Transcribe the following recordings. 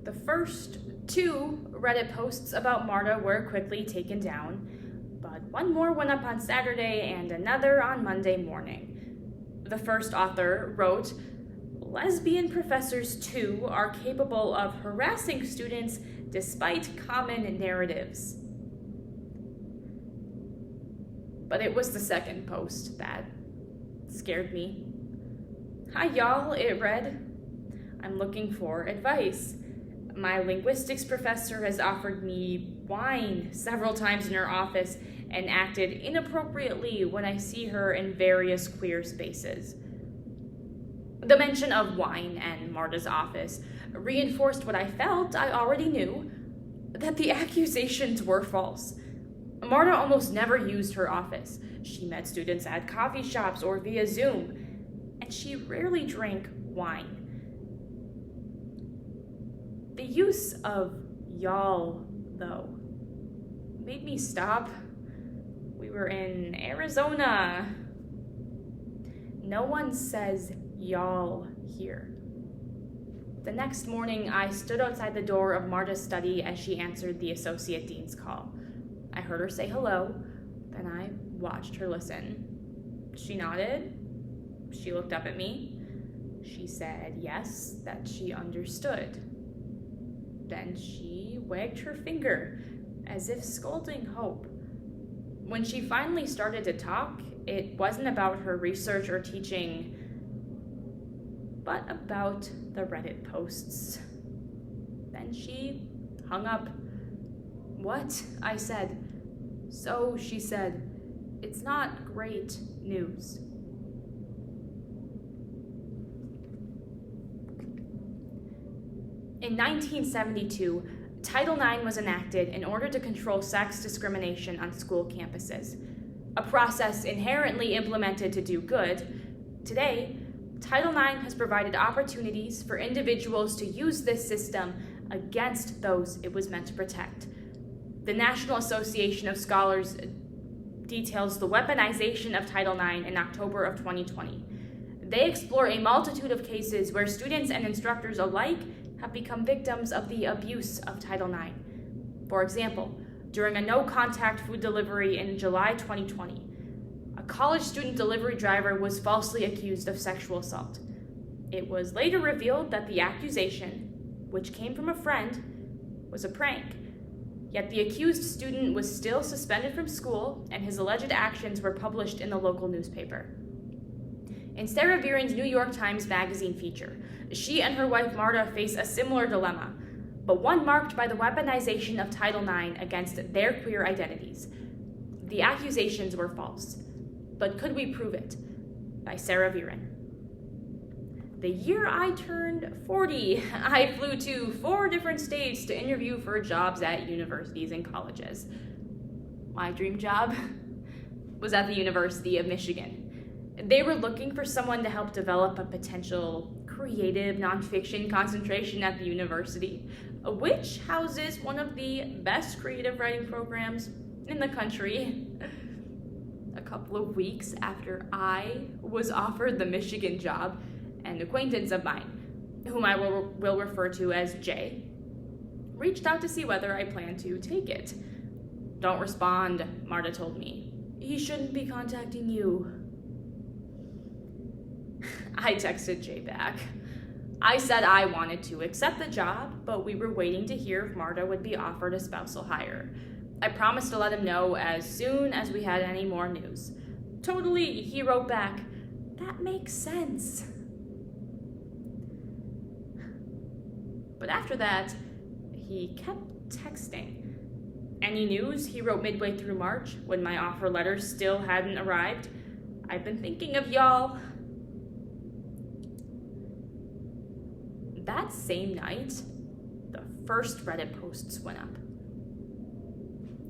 The first 2 Reddit posts about Marta were quickly taken down, but one more went up on Saturday and another on Monday morning. The first author wrote, "Lesbian professors too are capable of harassing students despite common narratives." But it was the second post that scared me. "Hi y'all," it read. "I'm looking for advice. My linguistics professor has offered me wine several times in her office and acted inappropriately when I see her in various queer spaces." The mention of wine and Marta's office reinforced what I felt I already knew, that the accusations were false. Marta almost never used her office. She met students at coffee shops or via Zoom, and she rarely drank wine. The use of y'all, though, made me stop. We were in Arizona. No one says y'all here. The next morning, I stood outside the door of Marta's study as she answered the associate dean's call. I heard her say hello, then I watched her listen. She nodded. She looked up at me. She said yes, that she understood. Then she wagged her finger, as if scolding Hope. When she finally started to talk, it wasn't about her research or teaching, but about the Reddit posts. Then she hung up. "What?" I said. "So," she said, "it's not great news." In 1972, Title IX was enacted in order to control sex discrimination on school campuses, a process inherently implemented to do good. Today, Title IX has provided opportunities for individuals to use this system against those it was meant to protect. The National Association of Scholars details the weaponization of Title IX in October of 2020. They explore a multitude of cases where students and instructors alike have become victims of the abuse of Title IX. For example, during a no-contact food delivery in July 2020, a college student delivery driver was falsely accused of sexual assault. It was later revealed that the accusation, which came from a friend, was a prank. Yet the accused student was still suspended from school, and his alleged actions were published in the local newspaper. In Sarah Viren's New York Times Magazine feature, she and her wife Marta face a similar dilemma, but one marked by the weaponization of Title IX against their queer identities. The accusations were false, but could we prove it? By Sarah Viren. The year I turned 40, I flew to 4 different states to interview for jobs at universities and colleges. My dream job was at the University of Michigan. They were looking for someone to help develop a potential creative nonfiction concentration at the university, which houses one of the best creative writing programs in the country. A couple of weeks after I was offered the Michigan job, an acquaintance of mine, whom I will refer to as Jay, reached out to see whether I planned to take it. "Don't respond," Marta told me. "He shouldn't be contacting you." I texted Jay back. I said I wanted to accept the job, but we were waiting to hear if Marta would be offered a spousal hire. I promised to let him know as soon as we had any more news. "Totally," he wrote back. "That makes sense." But after that, he kept texting. "Any news?" he wrote midway through March, when my offer letter still hadn't arrived. "I've been thinking of y'all." That same night, the first Reddit posts went up.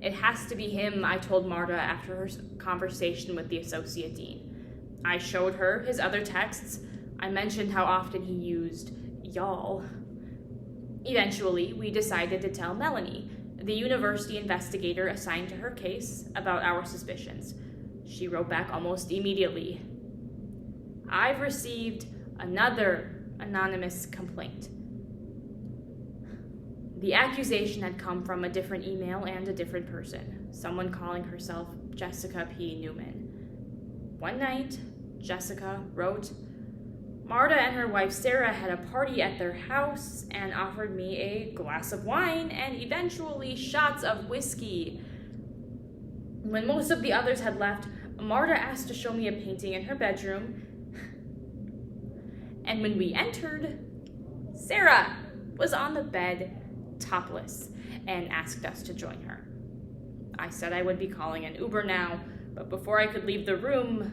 "It has to be him," I told Marta after her conversation with the associate dean. I showed her his other texts. I mentioned how often he used y'all. Eventually, we decided to tell Melanie, the university investigator assigned to her case, about our suspicions. She wrote back almost immediately. "I've received another anonymous complaint." The accusation had come from a different email and a different person, someone calling herself Jessica P. Newman. One night, Jessica wrote, "Marta and her wife Sarah had a party at their house and offered me a glass of wine and eventually shots of whiskey. When most of the others had left, Marta asked to show me a painting in her bedroom. And when we entered, Sarah was on the bed, topless, and asked us to join her. I said I would be calling an Uber now, but before I could leave the room,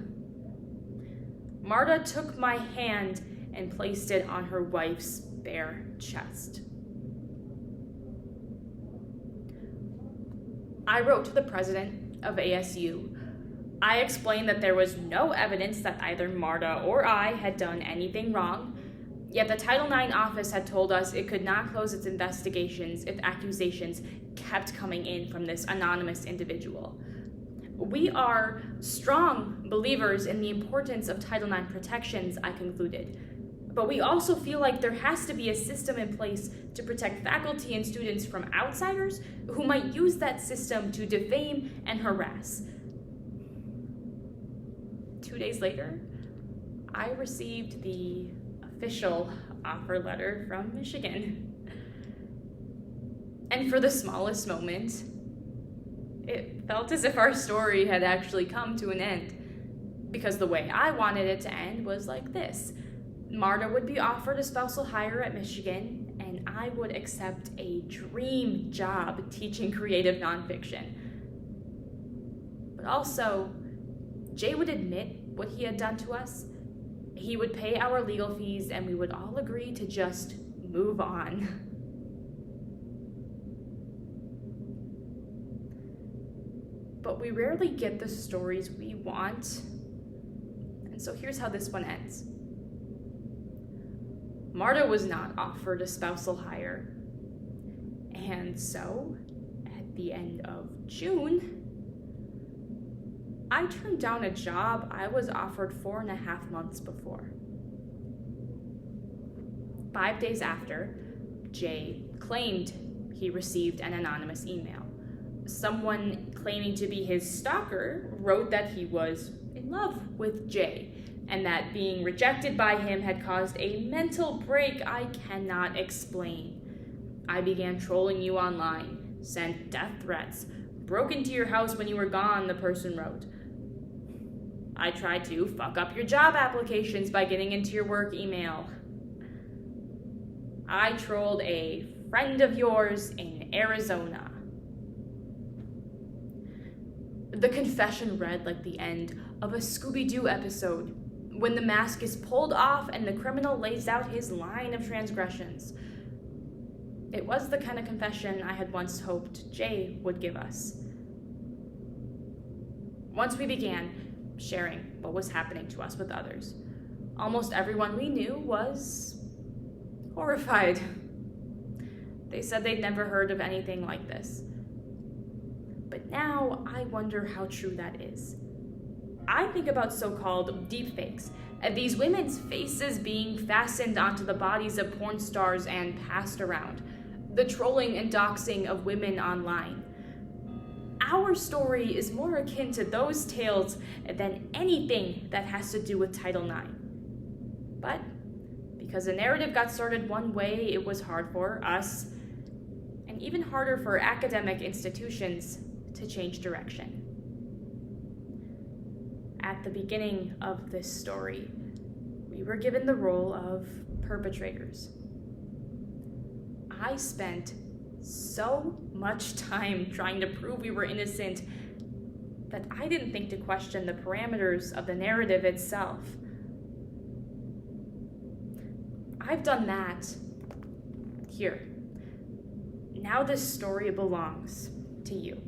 Marta took my hand and placed it on her wife's bare chest." I wrote to the president of ASU. I explained that there was no evidence that either Marta or I had done anything wrong, yet the Title IX office had told us it could not close its investigations if accusations kept coming in from this anonymous individual. We are strong believers in the importance of Title IX protections, I concluded, but we also feel like there has to be a system in place to protect faculty and students from outsiders who might use that system to defame and harass. 2 days later, I received the official offer letter from Michigan. And for the smallest moment, it felt as if our story had actually come to an end. Because the way I wanted it to end was like this. Marta would be offered a spousal hire at Michigan, and I would accept a dream job teaching creative nonfiction. But also, Jay would admit what he had done to us. He would pay our legal fees, and we would all agree to just move on. But we rarely get the stories we want. And so here's how this one ends. Marta was not offered a spousal hire. And so, at the end of June, I turned down a job I was offered 4.5 months before. 5 days after, Jay claimed he received an anonymous email. Someone claiming to be his stalker wrote that he was in love with Jay, and that being rejected by him had caused a mental break I cannot explain. I began trolling you online, sent death threats, broke into your house when you were gone, the person wrote. I tried to fuck up your job applications by getting into your work email. I trolled a friend of yours in Arizona. The confession read like the end of a Scooby-Doo episode, when the mask is pulled off and the criminal lays out his line of transgressions. It was the kind of confession I had once hoped Jay would give us. Once we began sharing what was happening to us with others, almost everyone we knew was horrified. They said they'd never heard of anything like this. But now I wonder how true that is. I think about so-called deepfakes, these women's faces being fastened onto the bodies of porn stars and passed around, the trolling and doxing of women online. Our story is more akin to those tales than anything that has to do with Title IX. But because the narrative got started one way, it was hard for us, and even harder for academic institutions, to change direction. At the beginning of this story, we were given the role of perpetrators. I spent so much time trying to prove we were innocent that I didn't think to question the parameters of the narrative itself. I've done that here. Now this story belongs to you.